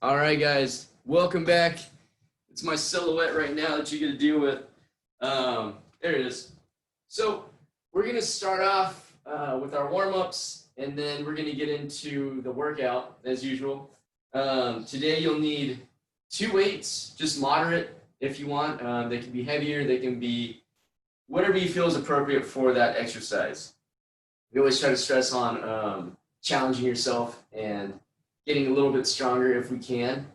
All right, guys, welcome back. It's my silhouette right now that you get to deal with. There it is. So we're gonna start off with our warm-ups, and then we're gonna get into the workout as usual. Today you'll need two weights, just moderate if you want. They can be heavier, they can be whatever you feel is appropriate for that exercise. We always try to stress on challenging yourself and getting a little bit stronger if we can.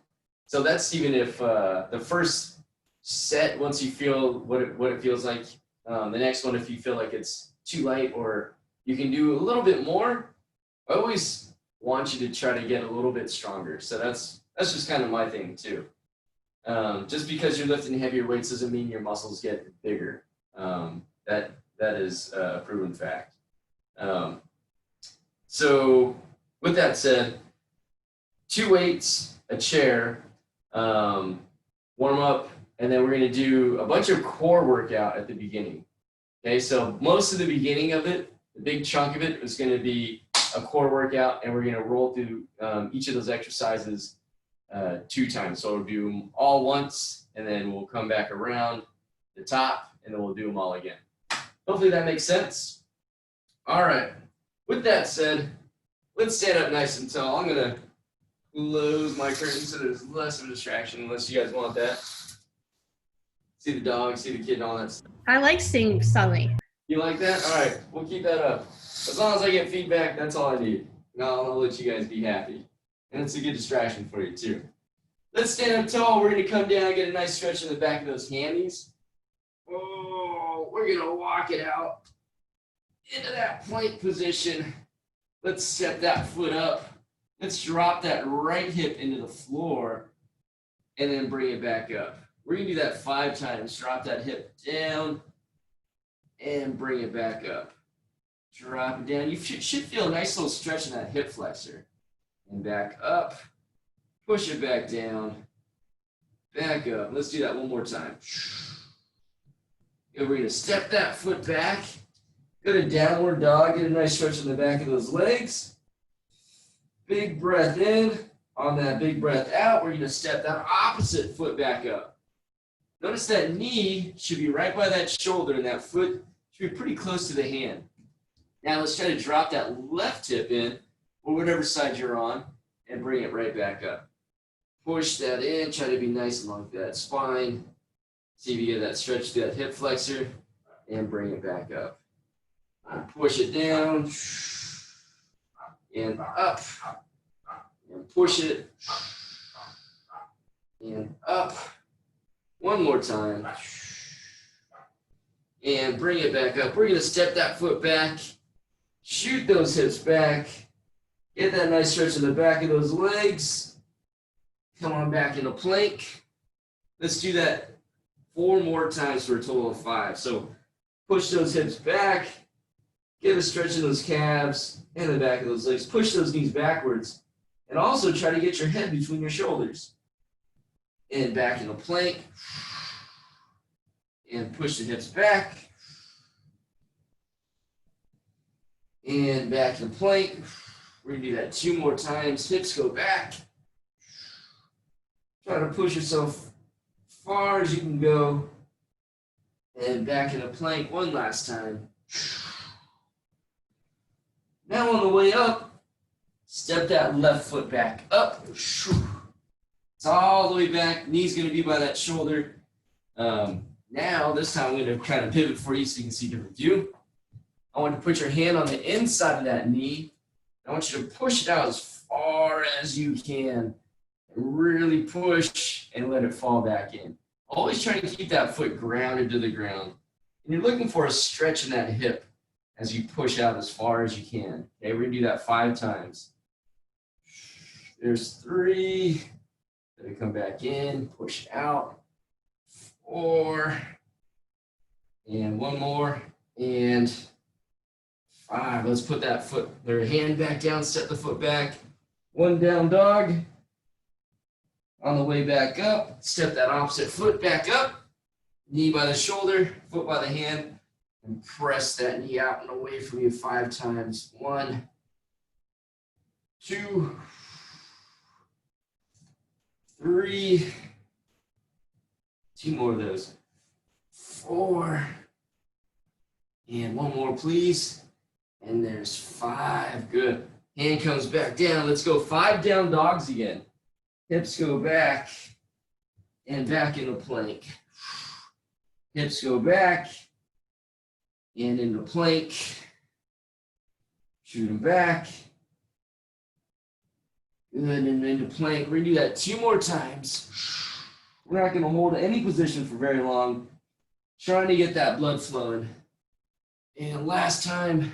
So that's even if the first set, once you feel what it feels like, the next one, if you feel like it's too light or you can do a little bit more, I always want you to try to get a little bit stronger. So that's just kind of my thing too. Just because you're lifting heavier weights doesn't mean your muscles get bigger. That is a proven fact. So with that said, two weights, a chair, warm up, and then we're going to do a bunch of core workout at the beginning. Okay, so most of the beginning of it, the big chunk of it is going to be a core workout, and we're going to roll through each of those exercises 2 times. So we'll do them all once, and then we'll come back around the top, and then we'll do them all again. Hopefully that makes sense. All right. With that said, let's stand up nice and tall. I'm going to close my curtain so there's less of a distraction, unless you guys want that. See the dog, see the kid, and all that stuff. I like seeing Sully. You like that? All right, we'll keep that up. As long as I get feedback, that's all I need. Now I'll let you guys be happy. And it's a good distraction for you, too. Let's stand up tall. We're going to come down, get a nice stretch in the back of those hammies. Oh, we're going to walk it out into that plank position. Let's step that foot up. Let's drop that right hip into the floor and then bring it back up. We're going to do that 5 times. Drop that hip down and bring it back up. Drop it down. You should feel a nice little stretch in that hip flexor. And back up. Push it back down. Back up. Let's do that one more time. And we're going to step that foot back. Go to downward dog. Get a nice stretch in the back of those legs. Big breath in. On that big breath out, we're going to step that opposite foot back up. Notice that knee should be right by that shoulder, and that foot should be pretty close to the hand. Now let's try to drop that left hip in, or whatever side you're on, and bring it right back up. Push that in. Try to be nice along that spine. See if you get that stretch to that hip flexor, and bring it back up. And push it down. And up, and push it, and up. One more time, and bring it back up. We're going to step that foot back, shoot those hips back, get that nice stretch in the back of those legs. Come on back into plank. Let's do that 4 more times for a total of 5. So push those hips back. Get a stretch in those calves and the back of those legs. Push those knees backwards. And also try to get your head between your shoulders. And back into plank. And push the hips back. And back to plank. We're going to do that 2 more times. Hips go back. Try to push yourself far as you can go. And back into plank one last time. Now on the way up, step that left foot back up. It's all the way back. Knee's going to be by that shoulder. Now, this time I'm going to kind of pivot for you so you can see a different view. I want you to put your hand on the inside of that knee. I want you to push it out as far as you can. And really push and let it fall back in. Always try to keep that foot grounded to the ground. And you're looking for a stretch in that hip as you push out as far as you can. Okay, we're going to do that 5 times. There's 3. Then we come back in, push out. 4. And 1 more. And 5. Let's put that foot, their hand back down, step the foot back. 1 down dog. On the way back up, step that opposite foot back up. Knee by the shoulder, foot by the hand. And press that knee out and away from you 5 times. 1, 2, 3. 2 more of those. 4. And 1 more, please. And there's 5. Good. Hand comes back down. Let's go 5 down dogs again. Hips go back and back into plank. Hips go back and into plank. Shoot them back. Good, and into plank. We're going to do that 2 more times. We're not going to hold any position for very long. Trying to get that blood flowing. And last time.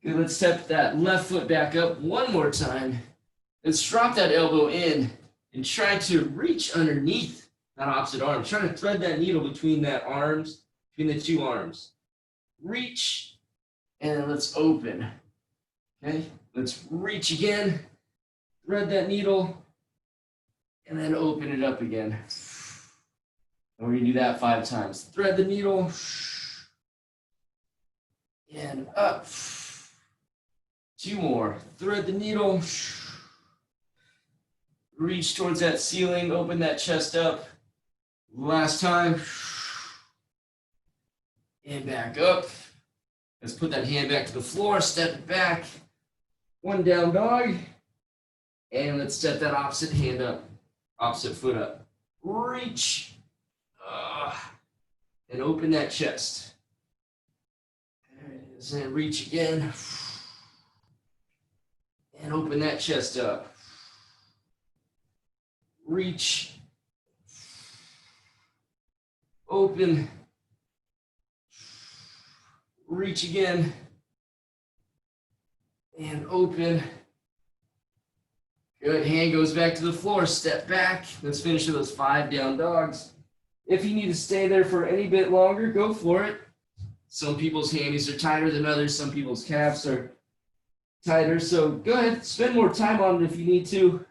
Good, let's step that left foot back up 1 more time. Let's drop that elbow in and try to reach underneath that opposite arm. Try to thread that needle between between the 2 arms. Reach, and let's open. Okay, let's reach again, thread that needle, and then open it up again. And we're gonna do that 5 times. Thread the needle, and up. 2 more. Thread the needle. Reach towards that ceiling, open that chest up. Last time. And back up. Let's put that hand back to the floor, step it back. 1 down dog. And let's step that opposite hand up, opposite foot up. Reach. And open that chest. There it is. And reach again. And open that chest up. Reach. Open. Reach again. And open. Good. Hand goes back to the floor. Step back. Let's finish with those 5 down dogs. If you need to stay there for any bit longer, go for it. Some people's hammies are tighter than others. Some people's calves are tighter. So go ahead. Spend more time on it if you need to.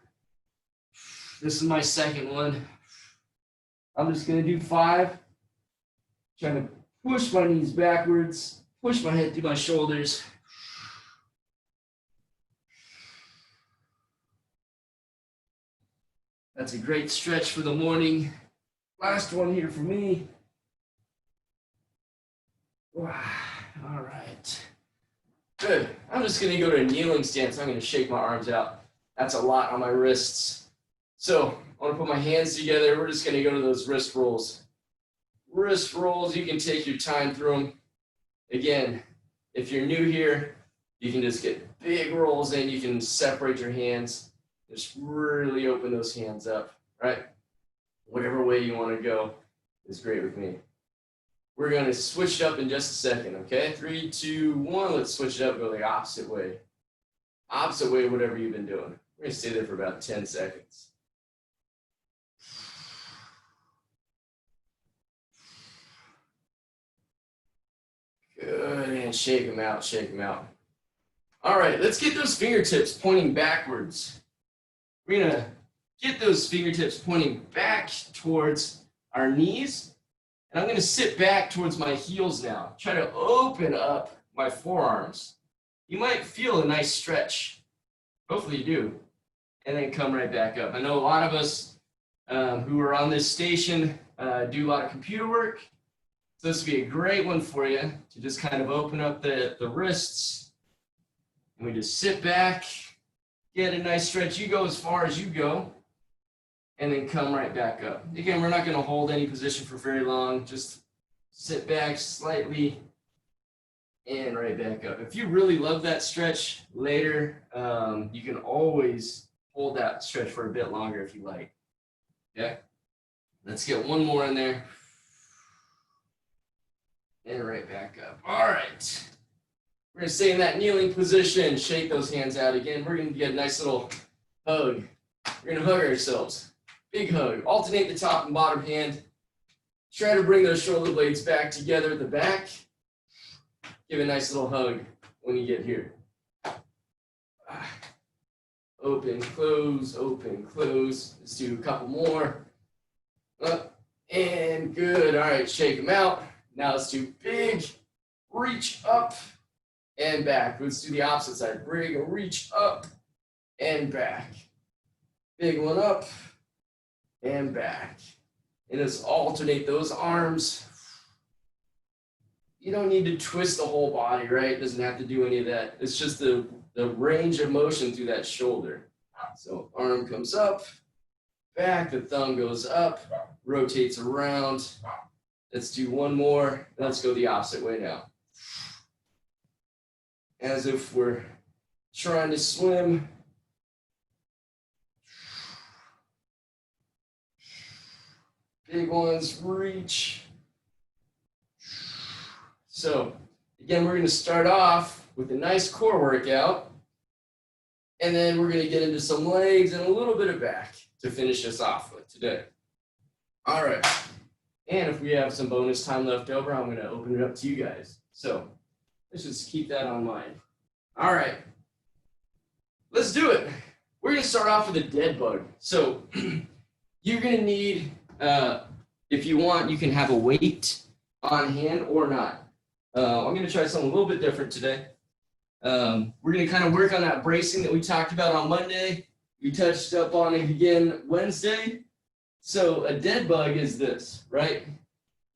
This is my second one. I'm just going to do 5. Trying to push my knees backwards. Push my head through my shoulders. That's a great stretch for the morning. Last one here for me. All right. Good. I'm just going to go to a kneeling stance. I'm going to shake my arms out. That's a lot on my wrists. So I want to put my hands together. We're just going to go to those wrist rolls. Wrist rolls, you can take your time through them. Again, if you're new here, you can just get big rolls in. You can separate your hands. Just really open those hands up, right? Whatever way you want to go is great with me. We're going to switch it up in just a second, okay? 3, 2, 1. Let's switch it up, go the opposite way. Opposite way, whatever you've been doing. We're going to stay there for about 10 seconds. Good, and shake them out, shake them out. All right, let's get those fingertips pointing backwards. We're going to get those fingertips pointing back towards our knees. And I'm going to sit back towards my heels now. Try to open up my forearms. You might feel a nice stretch. Hopefully you do. And then come right back up. I know a lot of us who are on this station do a lot of computer work. So this would be a great one for you to just kind of open up the wrists. And we just sit back, get a nice stretch. You go as far as you go. And then come right back up. Again, we're not going to hold any position for very long. Just sit back slightly and right back up. If you really love that stretch later, you can always hold that stretch for a bit longer if you like. Okay? Let's get one more in there. And right back up. All right. We're going to stay in that kneeling position. Shake those hands out again. We're going to get a nice little hug. We're going to hug ourselves. Big hug. Alternate the top and bottom hand. Try to bring those shoulder blades back together at the back. Give a nice little hug when you get here. Open, close, open, close. Let's do a couple more. Up and good. All right, shake them out. Now let's do big reach up and back. Let's do the opposite side. Bring a reach up and back. Big one up and back. And just alternate those arms. You don't need to twist the whole body, right? It doesn't have to do any of that. It's just the range of motion through that shoulder. So arm comes up, back, the thumb goes up, rotates around. Let's do one more. Let's go the opposite way now. As if we're trying to swim. Big ones, reach. So again, we're going to start off with a nice core workout, and then we're going to get into some legs and a little bit of back to finish us off with today. All right. And if we have some bonus time left over, I'm going to open it up to you guys. So let's just keep that on mind. All right. Let's do it. We're going to start off with a dead bug. So you're going to need, if you want, you can have a weight on hand or not. I'm going to try something a little bit different today. We're going to kind of work on that bracing that we talked about on Monday. We touched up on it again Wednesday. So a dead bug is this, right?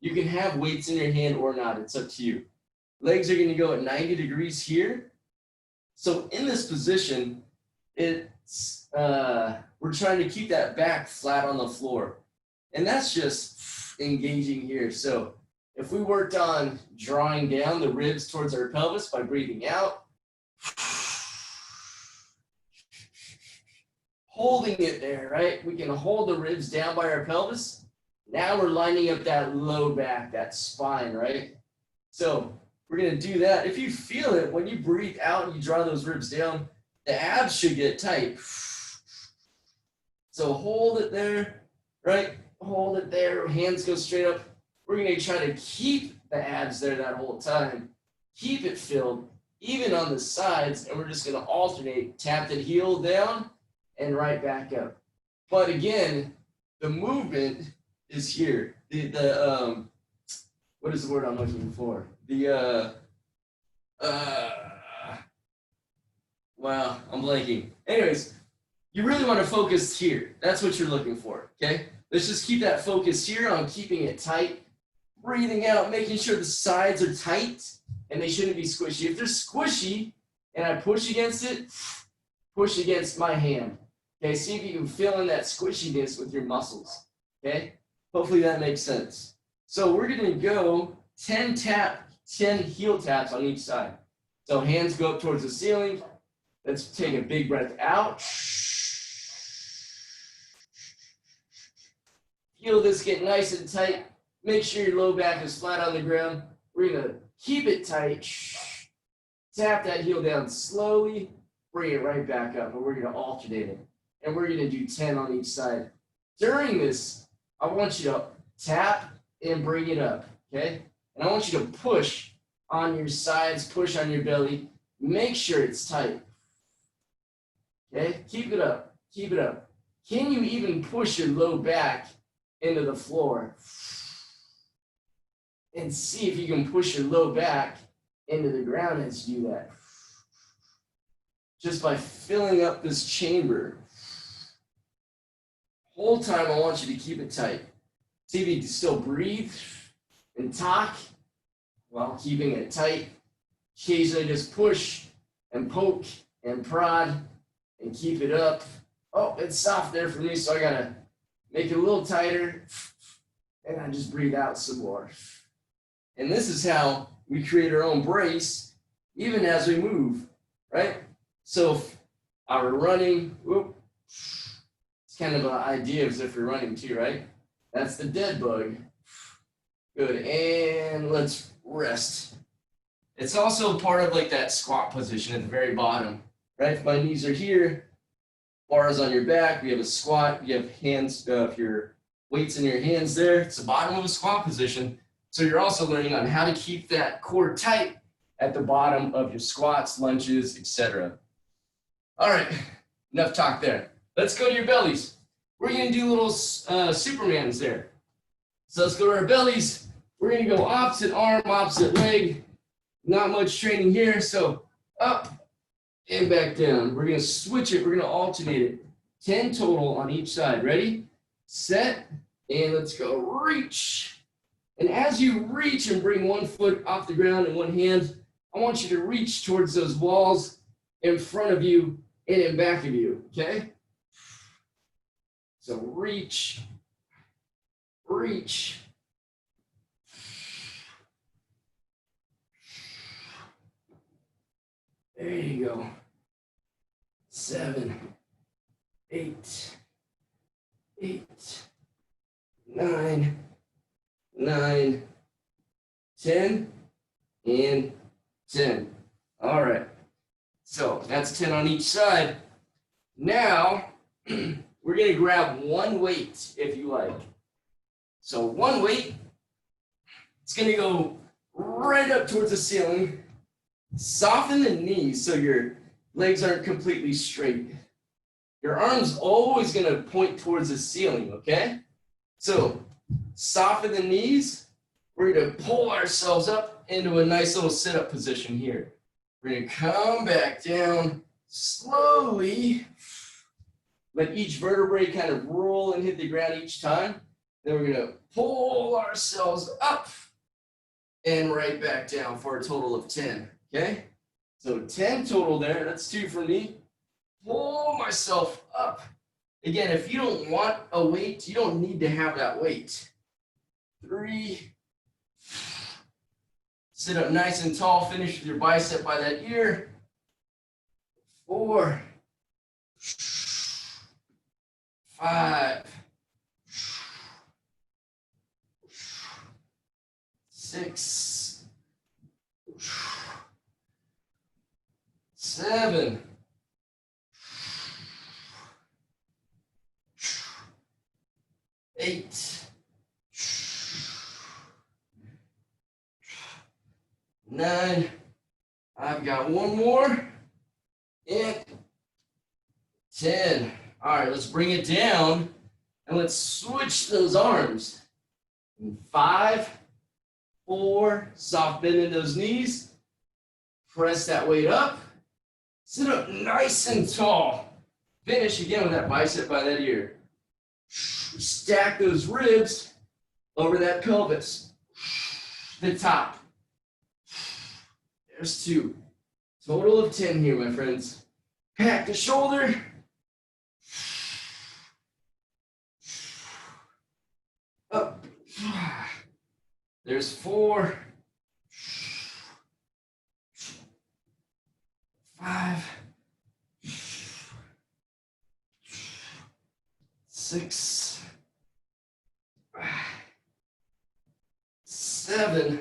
You can have weights in your hand or not. It's up to you. Legs are going to go at 90 degrees here. So in this position, it's we're trying to keep that back flat on the floor. And that's just engaging here. So if we worked on drawing down the ribs towards our pelvis by breathing out, holding it there, right? We can hold the ribs down by our pelvis. Now we're lining up that low back, that spine, right? So we're going to do that. If you feel it, when you breathe out and you draw those ribs down, the abs should get tight. So hold it there, right? Hold it there. Hands go straight up. We're going to try to keep the abs there that whole time. Keep it filled, even on the sides, and we're just going to alternate. Tap the heel down and right back up. But again, the movement is here. What is the word I'm looking for? Wow, I'm blanking. Anyways, you really want to focus here. That's what you're looking for, okay? Let's just keep that focus here on keeping it tight. Breathing out, making sure the sides are tight, and they shouldn't be squishy. If they're squishy and I push against it, push against my hand. Okay, see if you can feel in that squishiness with your muscles. Okay, hopefully that makes sense. So we're going to go 10 heel taps on each side. So hands go up towards the ceiling. Let's take a big breath out. Feel this get nice and tight. Make sure your low back is flat on the ground. We're going to keep it tight. Tap that heel down slowly. Bring it right back up. And we're going to alternate it. And we're going to do 10 on each side. During this, I want you to tap and bring it up. Okay? And I want you to push on your sides, push on your belly. Make sure it's tight. Okay? Keep it up. Keep it up. Can you even push your low back into the floor? And see if you can push your low back into the ground as you do that. Just by filling up this chamber. Whole time I want you to keep it tight. See if you can still breathe and talk while keeping it tight. Occasionally just push and poke and prod and keep it up. Oh, it's soft there for me, so I gotta make it a little tighter. And I just breathe out some more. And this is how we create our own brace, even as we move, right? So if I were running, whoop, it's kind of an idea as if you're running too, right? That's the dead bug. Good, and let's rest. It's also part of like that squat position at the very bottom, right? If my knees are here, bars on your back, we have a squat, you have hands, if your weights in your hands there, it's the bottom of a squat position. So you're also learning on how to keep that core tight at the bottom of your squats, lunges, etc. All right, enough talk there. Let's go to your bellies. We're going to do little Supermans there. So let's go to our bellies. We're going to go opposite arm, opposite leg. Not much training here, so up and back down. We're going to switch it. We're going to alternate it. 10 total on each side. Ready, set, and let's go. Reach. And as you reach and bring one foot off the ground in one hand, I want you to reach towards those walls in front of you and in back of you, okay? So reach, reach. There you go. 7, 8, 8, 9, 9, 10, and 10. All right. So that's 10 on each side. Now, we're going to grab one weight if you like. So one weight, it's going to go right up towards the ceiling. Soften the knees so your legs aren't completely straight. Your arm's always going to point towards the ceiling, okay? So soften the knees. We're going to pull ourselves up into a nice little sit-up position here. We're going to come back down slowly. Let each vertebrae kind of roll and hit the ground each time. Then we're going to pull ourselves up and right back down for a total of 10. Okay, so 10 total there. That's 2 for me. Pull myself up. Again, if you don't want a weight, you don't need to have that weight. 3. Sit up nice and tall. Finish with your bicep by that ear. 4. 5. 6. 7. 8. 9. I've got one more. And 10. All right, let's bring it down and let's switch those arms. 5, 4, soft bend in those knees. Press that weight up. Sit up nice and tall. Finish again with that bicep by that ear. Stack those ribs over that pelvis. The top. There's 2. Total of 10 here, my friends. Pack the shoulder. Up. There's 4. 5. 6. 7.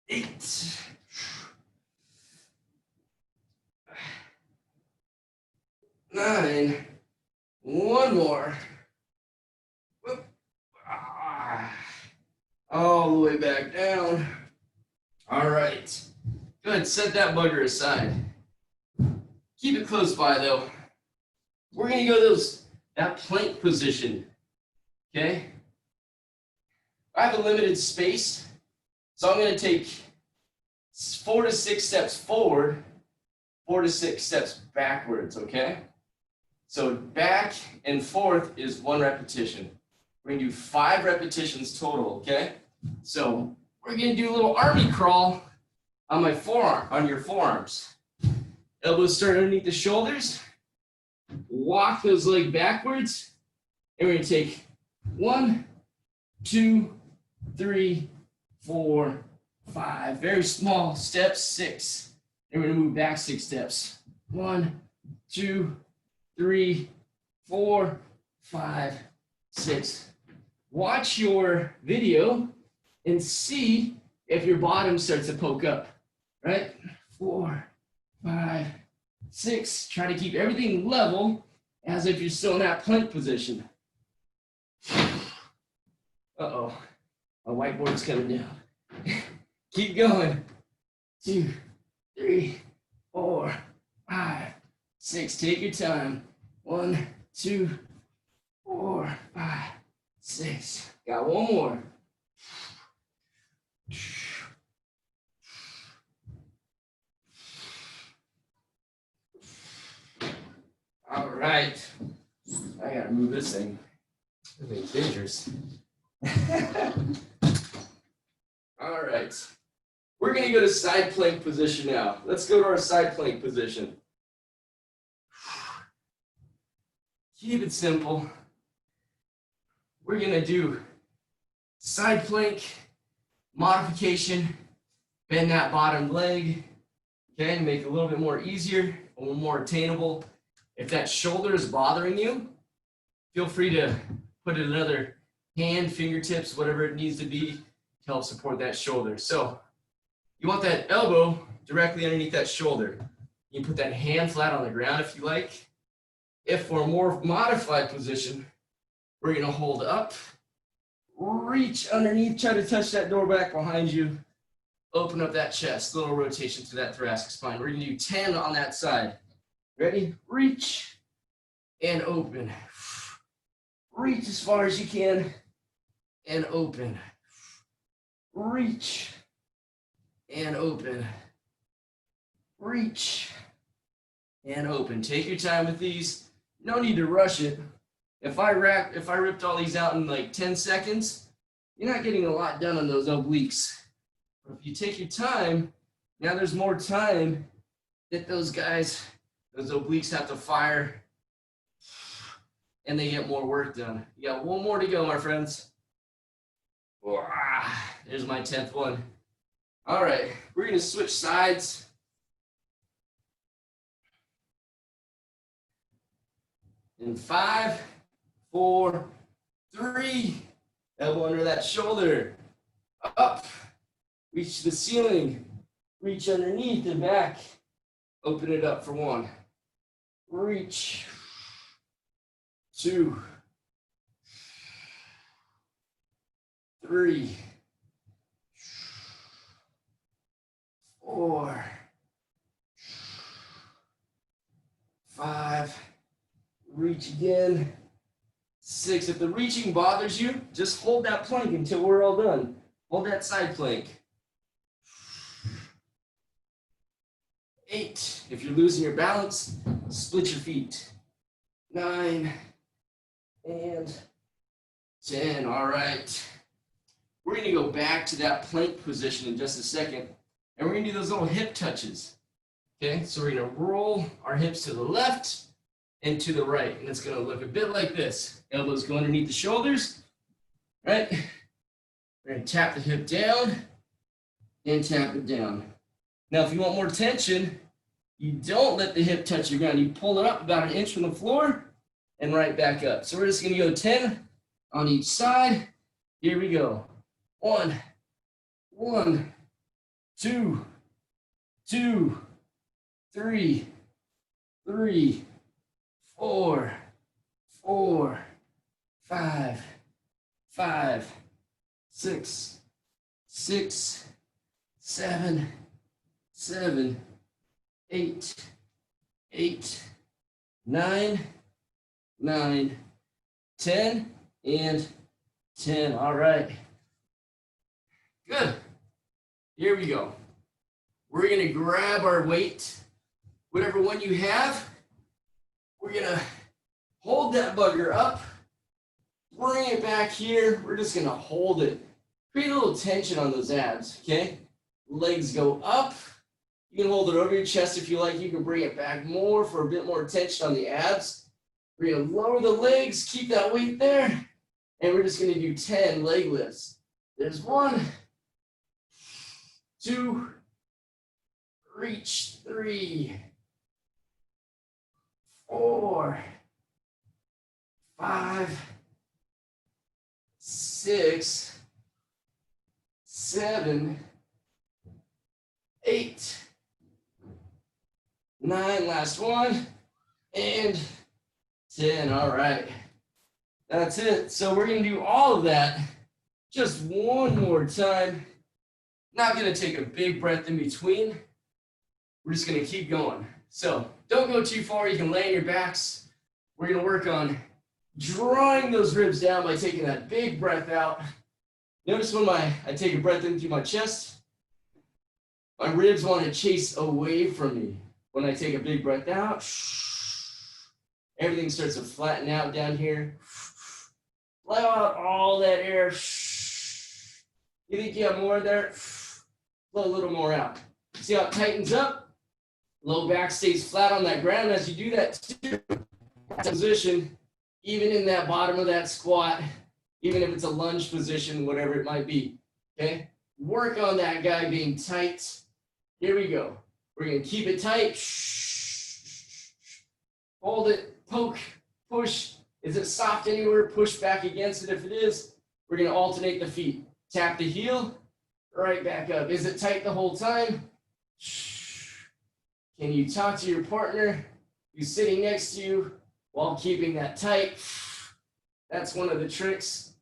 8. 9. One more. All the way back down. All right. Good. Set that bugger aside. Keep it close by, though. We're going to go that plank position. Okay? I have a limited space, so I'm going to take 4 to 6 steps forward, 4 to 6 steps backwards, okay? So back and forth is 1 repetition. We're going to do 5 repetitions total, okay? So we're going to do a little army crawl on my forearm, on your forearms. Elbows start underneath the shoulders. Walk those legs backwards. And we're going to take 1, 2, 3, 4, 5. Very small steps, 6. And we're going to move back 6 steps. 1, 2, 3, 4, 5, 6. Watch your video and see if your bottom starts to poke up, right? 4, 5, 6. Try to keep everything level as if you're still in that plank position. Uh-oh, my whiteboard's coming down. Keep going. 2, 3, 4, 5, 6. Take your time. 1, 2, 4, 5, 6. Got one more. 5, right. I gotta move this thing. This thing's dangerous. All right. We're gonna go to side plank position now. Let's go to our side plank position. Keep it simple. We're gonna do side plank modification, bend that bottom leg, okay, make it a little bit more easier, a little more attainable. If that shoulder is bothering you, feel free to put another hand, fingertips, whatever it needs to be to help support that shoulder. So you want that elbow directly underneath that shoulder. You can put that hand flat on the ground if you like. If for a more modified position, we're gonna hold up, reach underneath, try to touch that door back behind you, open up that chest, little rotation through that thoracic spine. We're gonna do 10 on that side. Ready? Reach and open. Reach as far as you can and open. Reach and open. Reach and open. Take your time with these. No need to rush it. If I ripped all these out in like 10 seconds, you're not getting a lot done on those obliques. But if you take your time, now there's more time that those obliques have to fire and they get more work done. You got one more to go, my friends. There's my 10th one. All right, we're gonna switch sides. In 5, 4, 3, elbow under that shoulder, up, reach the ceiling, reach underneath and back, open it up for 1, reach, 2, 3, 4, 5, reach again, 6. If the reaching bothers you, just hold that plank until we're all done. Hold that side plank. 8. If you're losing your balance, split your feet. 9 and 10. All right. We're going to go back to that plank position in just a second, and we're going to do those little hip touches. Okay, so we're going to roll our hips to the left and to the right, and it's going to look a bit like this. Elbows go underneath the shoulders, right? We're going to tap the hip down and tap it down. Now, if you want more tension, you don't let the hip touch the ground. You pull it up about 1 inch from the floor and right back up. So we're just going to go 10 on each side. Here we go. 1, 2, 3, 4, 5, 6, 7, 8, 9, 10, and 10. All right. Good. Here we go. We're going to grab our weight, whatever one you have. We're going to hold that bugger up, bring it back here. We're just going to hold it. Create a little tension on those abs, okay? Legs go up. You can hold it over your chest if you like. You can bring it back more for a bit more tension on the abs. We're going to lower the legs, keep that weight there, and we're just going to do 10 leg lifts. There's 1, 2, reach, 3, 4, 5, 6, 7, 8, 9, last one, and 10. All right, that's it. So we're going to do all of that just one more time. Not going to take a big breath in between. We're just going to keep going. So don't go too far. You can lay on your backs. We're going to work on drawing those ribs down by taking that big breath out. Notice when I take a breath in through my chest, my ribs want to chase away from me. When I take a big breath out, Everything starts to flatten out down here. Let out all that air. You think you have more there? Blow a little more out. See how it tightens up? Low back stays flat on that ground. As you do that too, position, even in that bottom of that squat, even if it's a lunge position, whatever it might be. Okay? Work on that guy being tight. Here we go. We're going to keep it tight. Hold it, poke, push. Is it soft anywhere? Push back against it. If it is, we're going to alternate the feet. Tap the heel, right back up. Is it tight the whole time? Can you talk to your partner who's sitting next to you while keeping that tight? That's one of the tricks.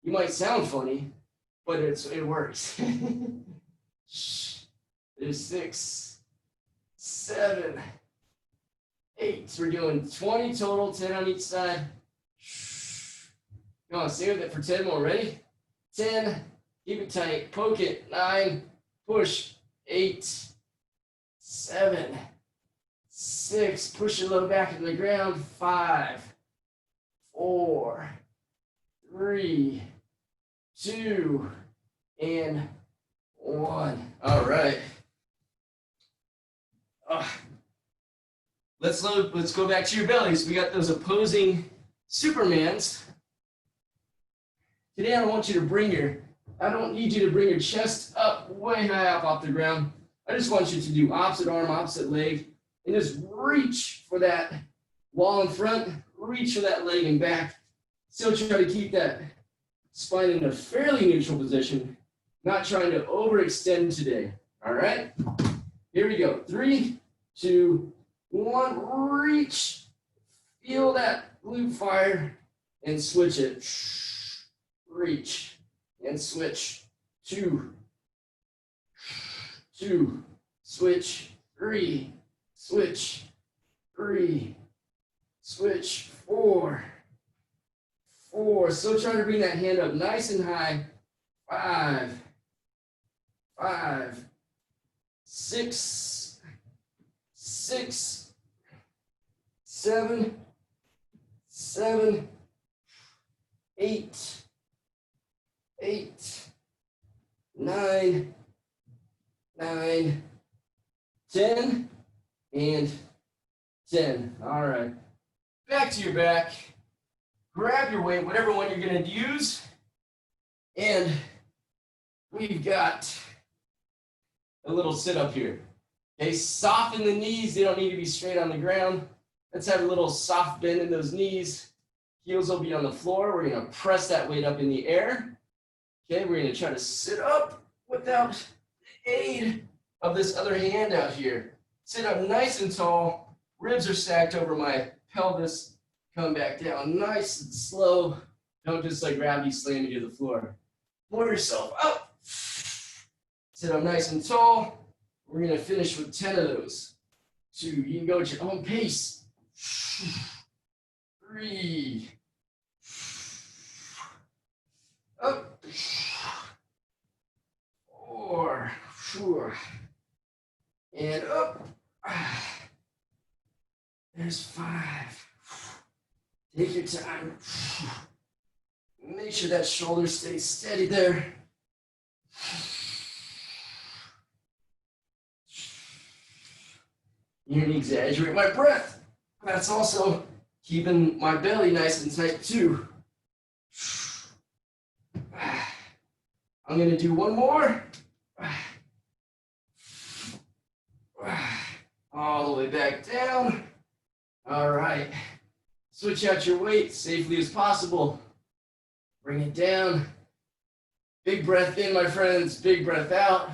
You might sound funny, but it works. There's 6, 7, 8. We're doing 20 total, 10 on each side. Come on, stay with it for 10 more. Ready? 10. Keep it tight. Poke it. 9. Push. 8. 7. 6. Push it low back into the ground. 5. 4. 3. 2. And 1. All right. Let's go back to your bellies. We got those opposing Supermans. Today I don't need you to bring your chest up, way high up off the ground. I just want you to do opposite arm, opposite leg, and just reach for that wall in front, reach for that leg and back. Still try to keep that spine in a fairly neutral position, not trying to overextend today. All right? Here we go. 3, 2, 1. Reach. Feel that glute fire and switch it. Reach and switch. 2, 2, switch. 3, switch. 3, switch. 4, 4. Still trying to bring that hand up nice and high. 5, 5, 6, 6, 7, 7, 8, 8, 9, 9, 10, and 10. All right. Back to your back. Grab your weight, whatever one you're going to use. And we've got a little sit up here. Okay, soften the knees. They don't need to be straight on the ground. Let's have a little soft bend in those knees. Heels will be on the floor. We're going to press that weight up in the air. Okay, we're going to try to sit up without the aid of this other hand out here. Sit up nice and tall. Ribs are stacked over my pelvis. Come back down nice and slow. Don't just like gravity slam you to the floor. Pull yourself up. Sit up nice and tall. We're going to finish with 10 of those. 2, you can go at your own pace. 3, up. 4, and up. There's 5. Take your time. Make sure that shoulder stays steady there. You need to exaggerate my breath. That's also keeping my belly nice and tight too. I'm going to do one more. All the way back down. All right. Switch out your weight safely as possible. Bring it down. Big breath in, my friends. Big breath out.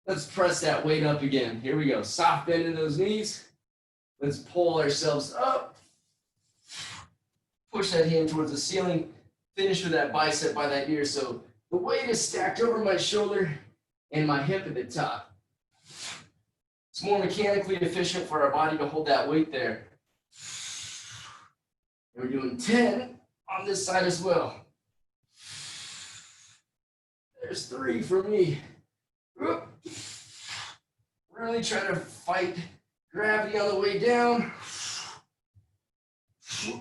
Let's press that weight up again. Here we go. Soft bend in those knees. Let's pull ourselves up. Push that hand towards the ceiling. Finish with that bicep by that ear. So the weight is stacked over my shoulder and my hip at the top. It's more mechanically efficient for our body to hold that weight there. And we're doing 10 on this side as well. There's 3 for me. Really try to fight gravity on the way down. 5.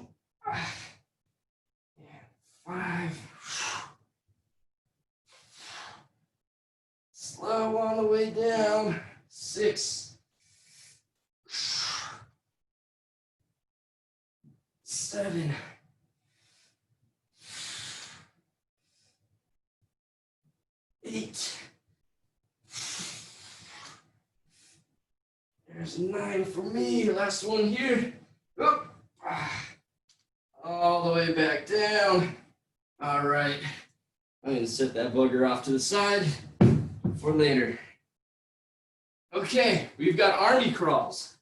Slow on the way down. 6. 7. 8. There's 9 for me. Last one here. Oop. All the way back down. All right. I'm going to set that bugger off to the side for later. Okay, we've got army crawls.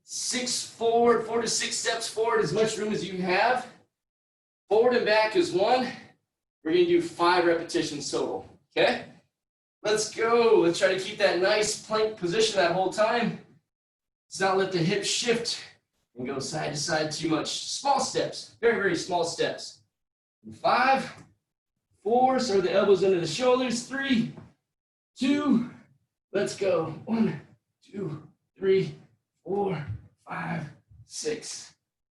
6 forward, 4 to 6 steps forward, as much room as you have. Forward and back is 1. We're going to do 5 repetitions total. Okay? Let's go. Let's try to keep that nice plank position that whole time. Let's not let the hips shift and go side to side too much. Small steps, very, very small steps. 5, 4, so the elbows under the shoulders. 3, 2, let's go. 1, 2, 3, 4, 5, 6.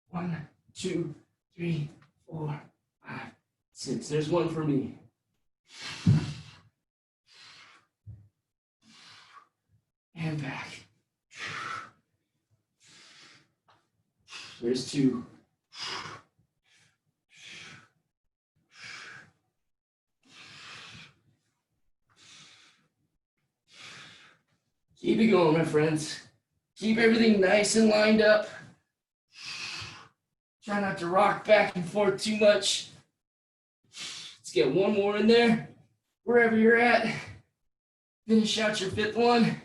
1, 2, 3, 4, 5, 6. There's 1 for me. And back. There's 2. Keep it going, my friends. Keep everything nice and lined up. Try not to rock back and forth too much. Let's get 1 more in there. Wherever you're at, finish out your 5th one.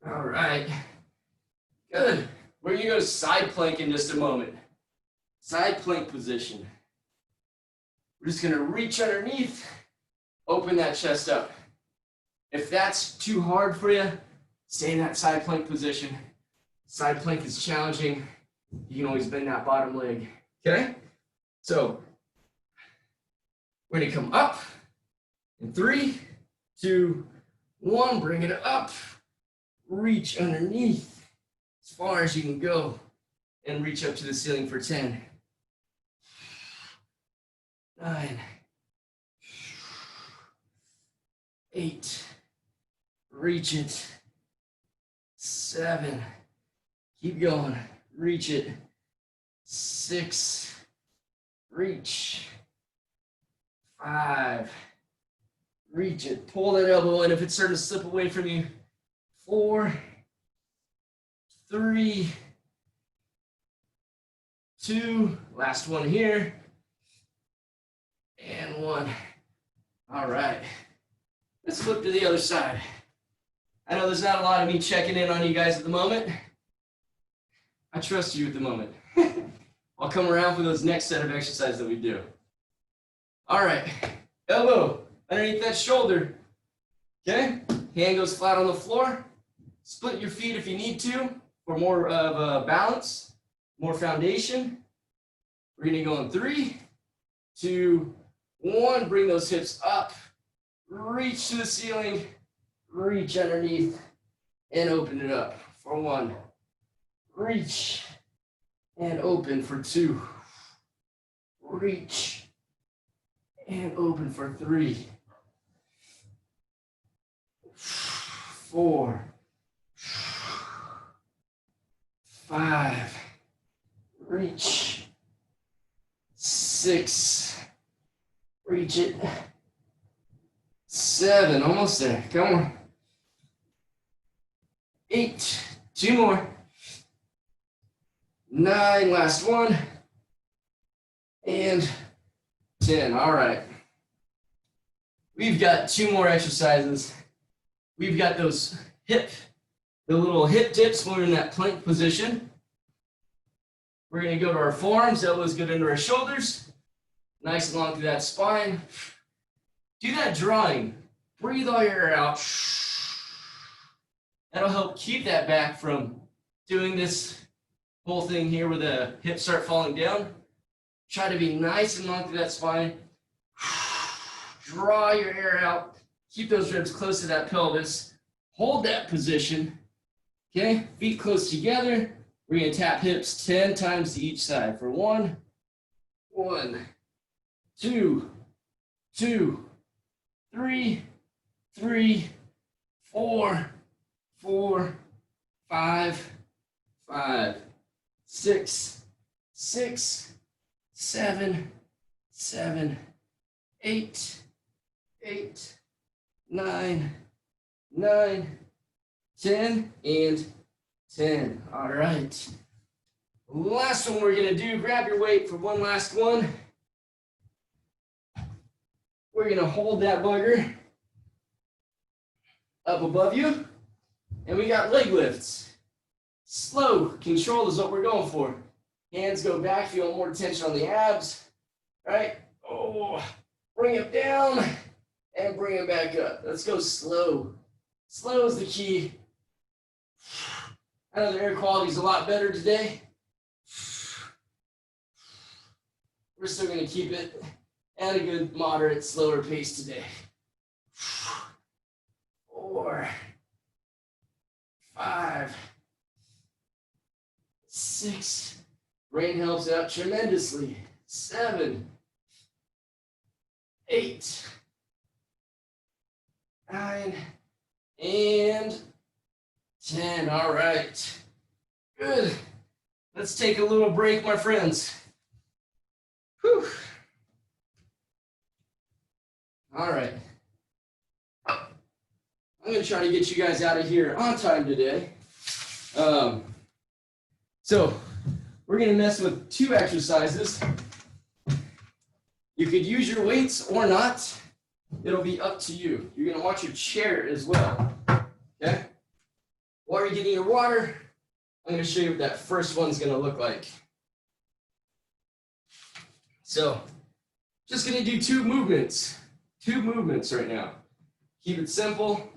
All right. Good. We're going to go side plank in just a moment. Side plank position. We're just going to reach underneath, open that chest up. If that's too hard for you, stay in that side plank position. Side plank is challenging. You can always bend that bottom leg. Okay? So, we're going to come up in 3, 2, 1. Bring it up. Reach underneath as far as you can go and reach up to the ceiling for 10. 9. 8. Reach it. 7. Keep going. Reach it. 6. Reach. 5. Reach it. Pull that elbow in if it's starting to slip away from you. 4, 3, 2, last one here, and 1. All right, let's flip to the other side. I know there's not a lot of me checking in on you guys at the moment. I trust you at the moment. I'll come around for those next set of exercises that we do. All right, elbow underneath that shoulder, okay? Hand goes flat on the floor. Split your feet if you need to for more of a balance, more foundation. We're going to go in 3, 2, 1. Bring those hips up. Reach to the ceiling. Reach underneath and open it up for 1. Reach and open for 2. Reach and open for 3. 4. 5, reach. 6, reach it. 7, almost there, come on. 8, 2 more. 9, last one. And 10, all right. We've got 2 more exercises. We've got those the little hip dips when we're in that plank position. We're going to go to our forearms, elbows go into our shoulders, nice and long through that spine. Do that drawing. Breathe all your air out. That'll help keep that back from doing this whole thing here where the hips start falling down. Try to be nice and long through that spine. Draw your air out. Keep those ribs close to that pelvis. Hold that position. Okay, feet close together. We're gonna tap hips 10 times to each side for 1, 2, 2, 3, 3, 4, 4, 5, 5, 6, 6, 7, 7, 8, 8, 9, 9, 10, and 10. All right. Last one we're going to do, grab your weight for one last one. We're going to hold that bugger up above you. And we got leg lifts. Slow control is what we're going for. Hands go back, feel more tension on the abs. Right? Oh, bring it down and bring it back up. Let's go slow. Slow is the key. I know the air quality is a lot better today. We're still going to keep it at a good, moderate, slower pace today. 4, 5, 6. Brain helps out tremendously. 7, 8, 9, and 10. All right. Good. Let's take a little break, my friends. Whew. All right. I'm going to try to get you guys out of here on time today. So we're going to mess with 2 exercises. You could use your weights or not. It'll be up to you. You're going to want your chair as well. Okay? While you're getting your water, I'm going to show you what that first one's going to look like. So, just going to do 2 movements. 2 movements right now. Keep it simple.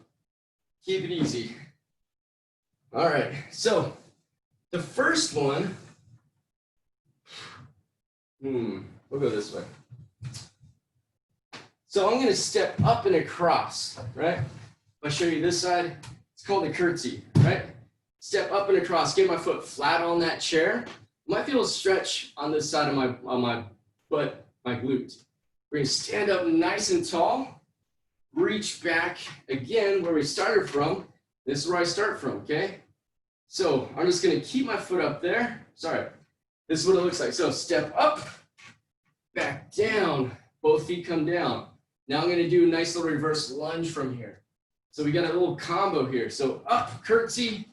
Keep it easy. All right. So, the first one, we'll go this way. So I'm going to step up and across, right? If I show you this side, it's called a curtsy, right? Step up and across, get my foot flat on that chair. You might feel a stretch on this side of my butt, my glute. We're going to stand up nice and tall, reach back again where we started from. This is where I start from, okay? So I'm just going to keep my foot up there. Sorry. This is what it looks like. So step up, back down, both feet come down. Now I'm going to do a nice little reverse lunge from here. So we got a little combo here. So up, curtsy,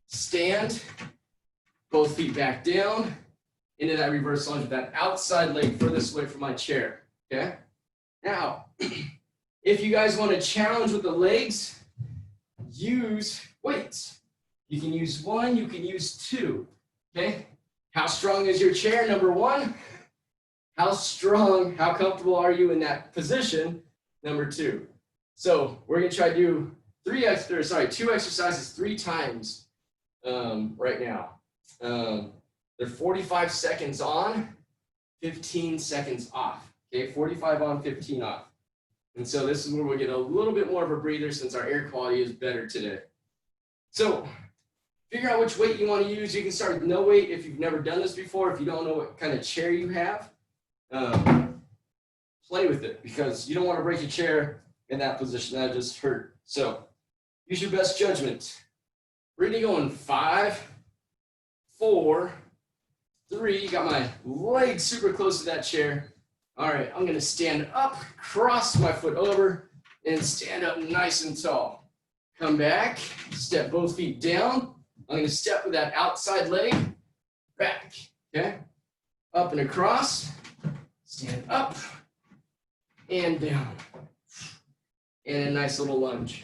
stand, both feet back down, into that reverse lunge with that outside leg furthest away from my chair, okay? Now, if you guys want to challenge with the legs, use weights. You can use 1, you can use 2, okay? How strong is your chair, number 1? How strong, how comfortable are you in that position, number 2? So we're going to try to do 2 exercises 3 times right now. They're 45 seconds on, 15 seconds off. Okay, 45 on, 15 off. And so this is where we'll get a little bit more of a breather since our air quality is better today. So figure out which weight you want to use. You can start with no weight if you've never done this before. If you don't know what kind of chair you have, play with it because you don't want to break your chair in that position. That just hurt. So use your best judgment. We're going to go in 5, 4, 3. Got my legs super close to that chair. All right, I'm going to stand up, cross my foot over, and stand up nice and tall. Come back, step both feet down. I'm going to step with that outside leg back, okay? Up and across, stand up and down. And a nice little lunge.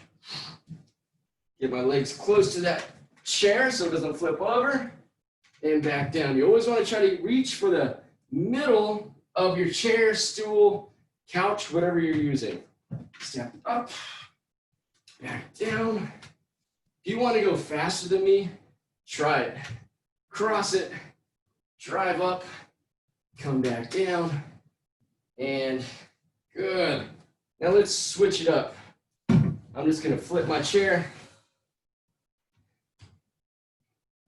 Get my legs close to that chair so it doesn't flip over and back down. You always want to try to reach for the middle of your chair, stool, couch, whatever you're using. Step up, back down. If you want to go faster than me, try it. Cross it, drive up, come back down, and good. Now let's switch it up. I'm just going to flip my chair.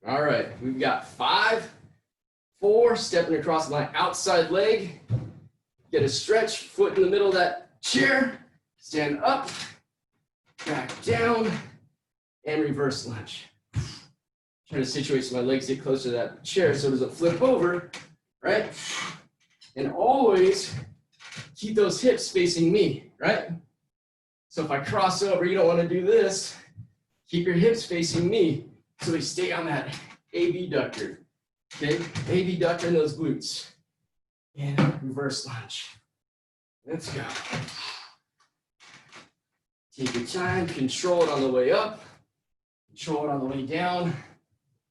All right, we've got 5, 4, stepping across my outside leg. Get a stretch, foot in the middle of that chair, stand up, back down, and reverse lunge. Trying to situate so my legs get closer to that chair so it doesn't flip over, right? And always keep those hips facing me, right? So if I cross over, you don't want to do this. Keep your hips facing me so they stay on that abductor, okay? Abductor in those glutes. And reverse lunge. Let's go. Take your time, control it on the way up, control it on the way down.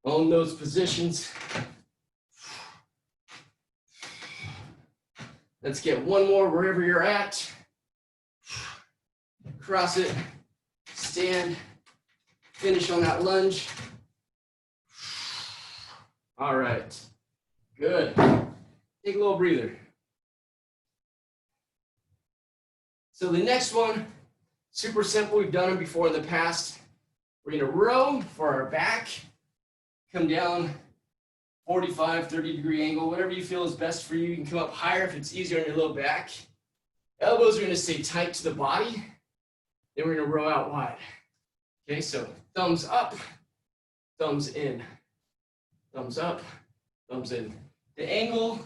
Own those positions. Let's get one more wherever you're at. Cross it, stand, finish on that lunge. All right, good. Take a little breather. So the next one, super simple. We've done them before in the past. We're gonna row for our back. Come down 45, 30-degree angle, whatever you feel is best for you. You can come up higher if it's easier on your low back. Elbows are gonna stay tight to the body. Then we're gonna row out wide. Okay, so thumbs up, thumbs in. Thumbs up, thumbs in. The angle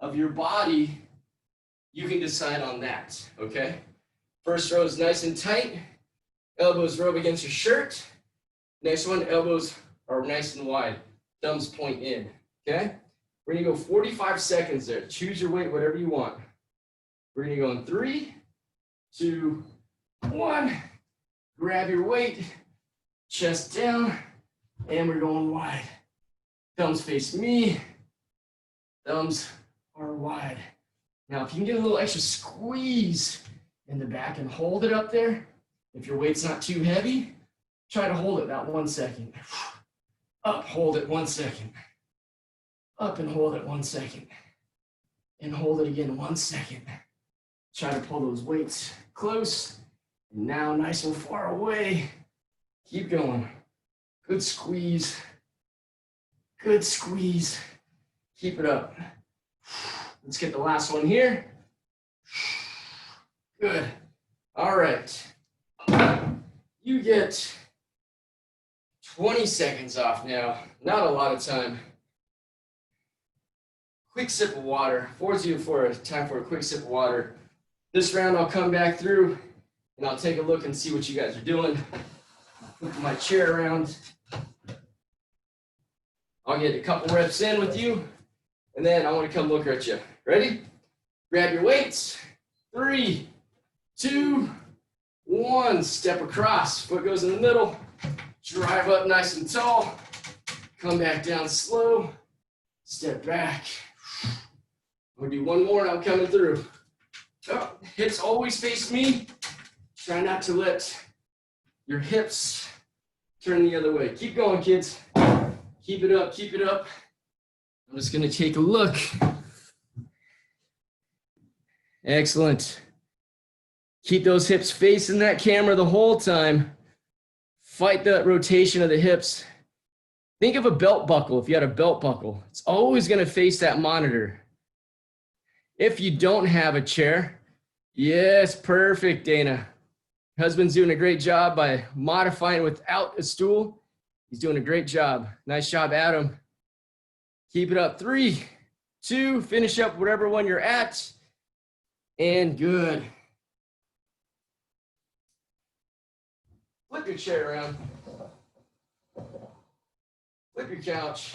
of your body, you can decide on that, okay? First row is nice and tight. Elbows rub against your shirt. Next one, elbows are nice and wide. Thumbs point in, okay? We're gonna go 45 seconds there. Choose your weight, whatever you want. We're gonna go in 3, 2, 1. Grab your weight, chest down, and we're going wide. Thumbs face me. Thumbs are wide. Now, if you can get a little extra squeeze in the back and hold it up there, if your weight's not too heavy, try to hold it that 1 second. Up, hold it 1 second. Up and hold it 1 second. And hold it again 1 second. Try to pull those weights close. And now nice and far away. Keep going. Good squeeze. Good squeeze. Keep it up. Let's get the last one here. Good. All right. You get 20 seconds off now. Not a lot of time. Quick sip of water. Force you for a time for a quick sip of water. This round I'll come back through and I'll take a look and see what you guys are doing. Flip my chair around. I'll get a couple reps in with you and then I want to come look at you. Ready? Grab your weights. 3, 2, 1. Step across. Foot goes in the middle. Drive up nice and tall. Come back down slow. Step back. I'm going to do one more and I'm coming through. Oh, hips always face me. Try not to let your hips turn the other way. Keep going, kids. Keep it up, keep it up. I'm just going to take a look. Excellent. Keep those hips facing that camera the whole time. Fight that rotation of the hips. Think of a belt buckle. If you had a belt buckle, it's always going to face that monitor. If you don't have a chair, yes, perfect, Dana. Husband's doing a great job by modifying without a stool. He's doing a great job. Nice job, Adam. Keep it up. 3, 2, finish up whatever one you're at. And good. Flip your chair around. Flip your couch.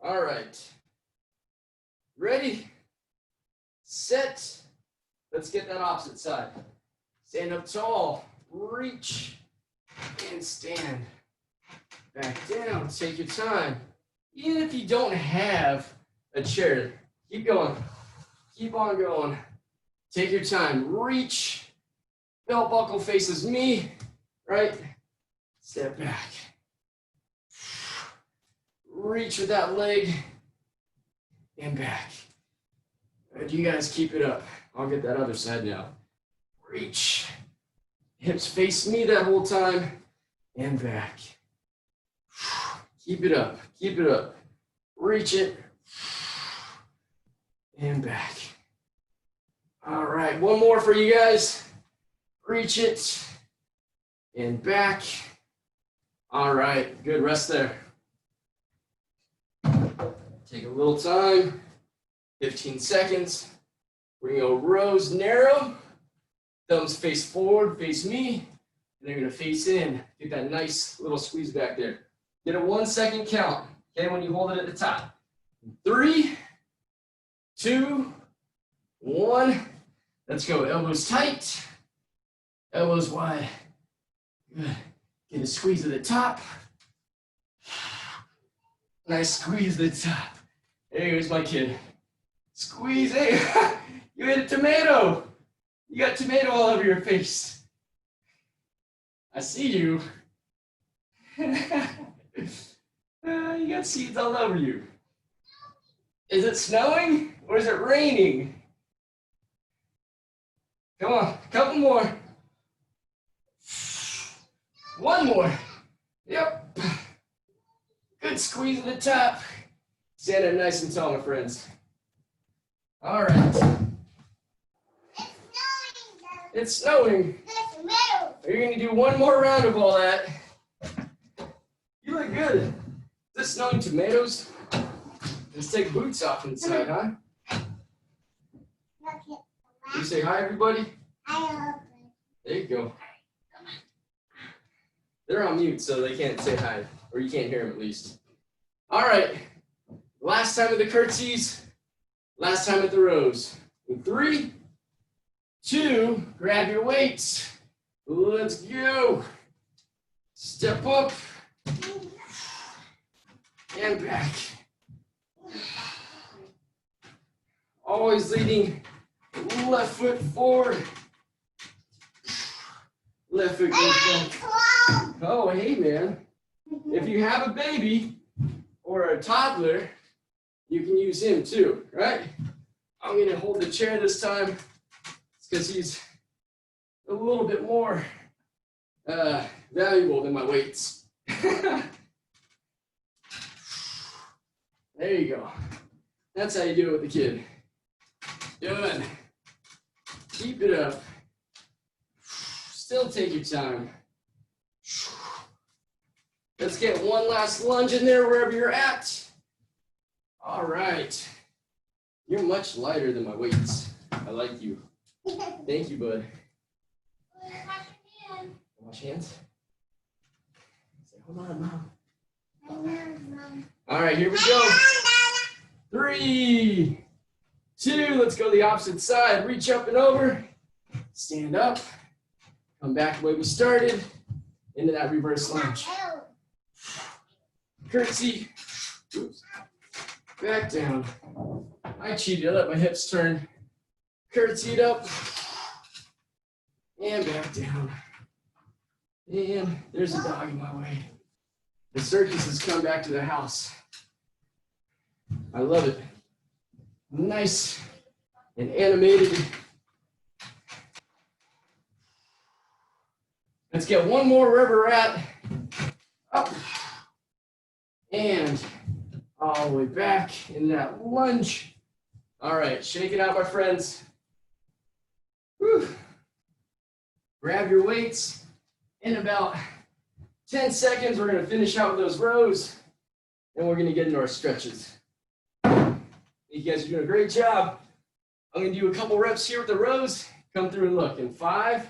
All right. Ready? Set. Let's get that opposite side. Stand up tall. Reach. And stand. Back down. Take your time. Even if you don't have a chair, keep going. Keep on going. Take your time. Reach. Belt buckle faces me. Right? Step back. Reach with that leg. And back. Good. You guys keep it up. I'll get that other side now. Reach. Hips face me that whole time. And back. Keep it up. Keep it up. Reach it. And back. All right, one more for you guys. Reach it. And back. All right, good, rest there. Take a little time, 15 seconds. We're gonna go rows narrow. Thumbs face forward, face me. And they're gonna face in. Get that nice little squeeze back there. Get a 1 second count, okay, when you hold it at the top. 3, 2, 1. Let's go, elbows tight, elbows wide. Good. Get a squeeze at the top. Nice squeeze at the top. There's my kid. Squeeze, hey, you ate a tomato. You got tomato all over your face. I see you. You got seeds all over you. Is it snowing or is it raining? Come on, a couple more. One more. Yep. Good squeeze at the top. Stand up nice and tall, my friends. All right. It's snowing. Are you going to do one more round of all that? You look good. Is this snowing tomatoes? Let's take boots off inside, huh? You say hi, everybody? There you go. They're on mute, so they can't say hi, or you can't hear them at least. All right. Last time at the curtsies, last time at the rows. In 3, 2, grab your weights. Let's go. Step up and back. Always leading left foot forward. Left foot goes back. Oh, hey, man. If you have a baby or a toddler, you can use him too, right? I'm going to hold the chair this time because he's a little bit more valuable than my weights. There you go. That's how you do it with the kid. Good. Keep it up. Still take your time. Let's get one last lunge in there wherever you're at. All right. You're much lighter than my weights. I like you. Thank you, bud. Wash hands. Say, hold on, Mom. All right, here we go. 3, 2, let's go the opposite side. Reach up and over. Stand up. Come back the way we started. Into that reverse lunge. Curtsy. Oops. Back down. I cheated. I let my hips turn. Curtsied up. And back down. And there's a dog in my way. The circus has come back to the house. I love it. Nice and animated. Let's get one more wherever we're at. Up. And all the way back in that lunge. All right, shake it out, my friends. Whew. Grab your weights. In about 10 seconds, we're going to finish out with those rows, and we're going to get into our stretches. You guys are doing a great job. I'm going to do a couple reps here with the rows. Come through and look. In 5,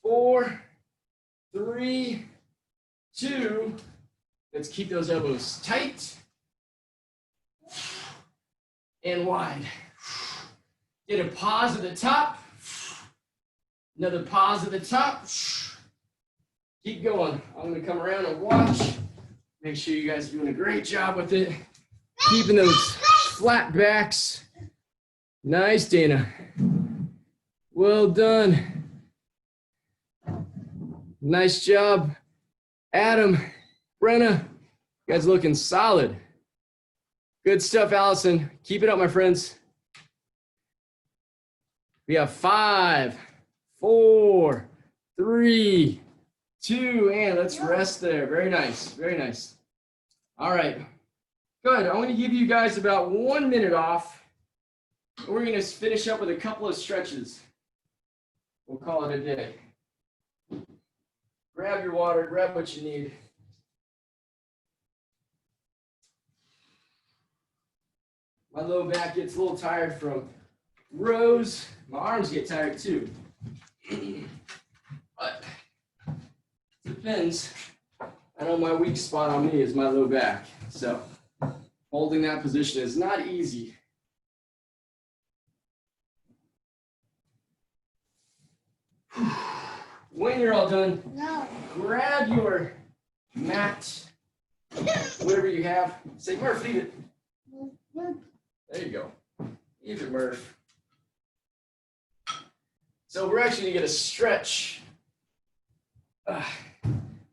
4, 3, 2. Let's keep those elbows tight and wide. Get a pause at the top. Another pause at the top. Keep going. I'm going to come around and watch. Make sure you guys are doing a great job with it. Keeping those flat backs. Nice, Dana. Well done. Nice job. Adam, Brenna, you guys looking solid. Good stuff, Allison. Keep it up, my friends. We have 5, 4, 3, 2, and let's rest there. Very nice, very nice. All right. Good. I'm going to give you guys about 1 minute off. We're going to finish up with a couple of stretches. We'll call it a day. Grab your water, grab what you need. My low back gets a little tired from rows. My arms get tired too. But depends. I know my weak spot on me is my low back. So holding that position is not easy. When you're all done, grab your mat, whatever you have. Say, Murph, leave it. There you go. Leave it, Murph. So we're actually going to get a stretch on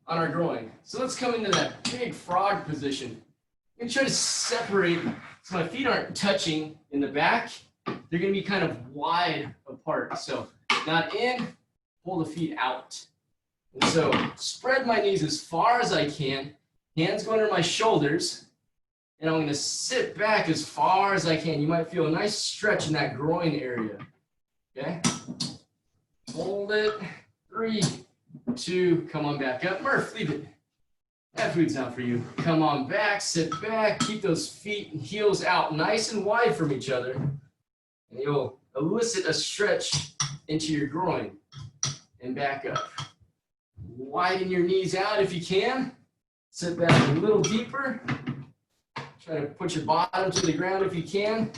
our groin. So let's come into that big frog position. I'm going to try to separate so my feet aren't touching in the back. They're going to be kind of wide apart. So not in, pull the feet out. And so spread my knees as far as I can. Hands go under my shoulders. And I'm going to sit back as far as I can. You might feel a nice stretch in that groin area. Okay? Hold it. 3, 2, come on back up. Murph, leave it. That food's not for you. Come on back, sit back. Keep those feet and heels out nice and wide from each other. And you'll elicit a stretch into your groin. And back up. Widen your knees out if you can. Sit back a little deeper. Try to put your bottom to the ground if you can.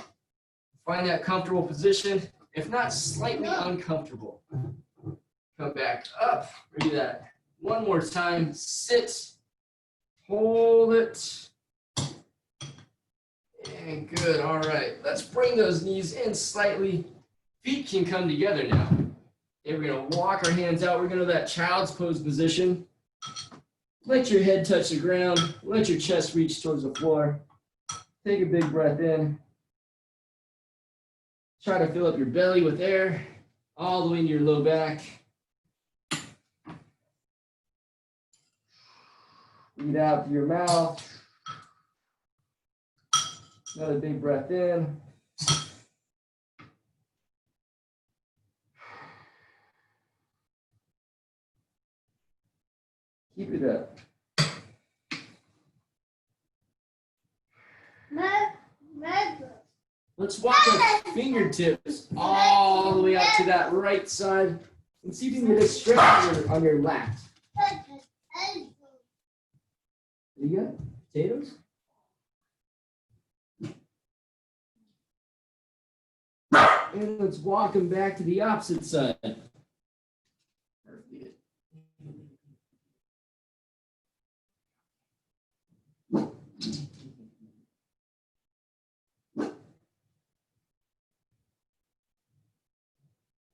Find that comfortable position. If not, slightly uncomfortable. Come back up. Do that. One more time. Sit. Hold it. And good. All right. Let's bring those knees in slightly. Feet can come together now. Okay, we're going to walk our hands out. We're going to that child's pose position. Let your head touch the ground. Let your chest reach towards the floor. Take a big breath in. Try to fill up your belly with air all the way into your low back. Breathe out through your mouth. Another big breath in. Keep it up. Let's walk our fingertips all the way out to that right side and see if you can get a stretch on your lat. You got potatoes? And let's walk them back to the opposite side.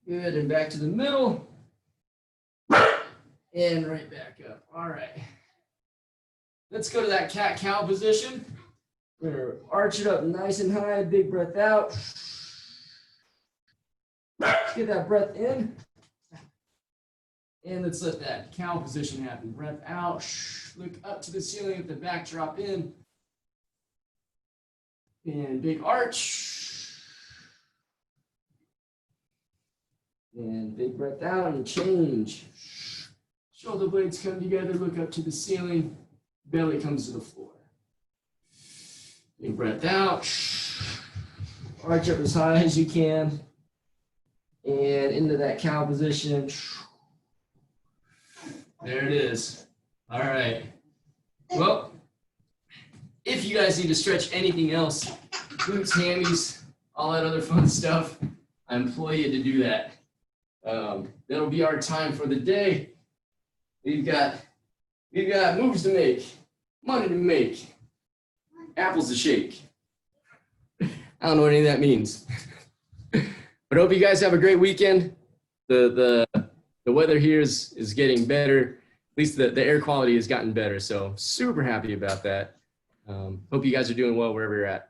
Good, and back to the middle. And right back up. All right. Let's go to that cat-cow position. We're going to arch it up nice and high. Big breath out. Let's get that breath in. And let's let that cow position happen. Breath out. Look up to the ceiling with the back drop in. And big arch. And big breath out and change. Shoulder blades come together, look up to the ceiling, belly comes to the floor. Big breath out. Arch up as high as you can. And into that cow position. There it is. All right. Well, if you guys need to stretch anything else, glutes, hammies, all that other fun stuff, I implore you to do that. That'll be our time for the day. We've got moves to make, money to make, apples to shake. I don't know what any of that means. But I hope you guys have a great weekend. The weather here is getting better. At least the air quality has gotten better. So super happy about that. Hope you guys are doing well wherever you're at.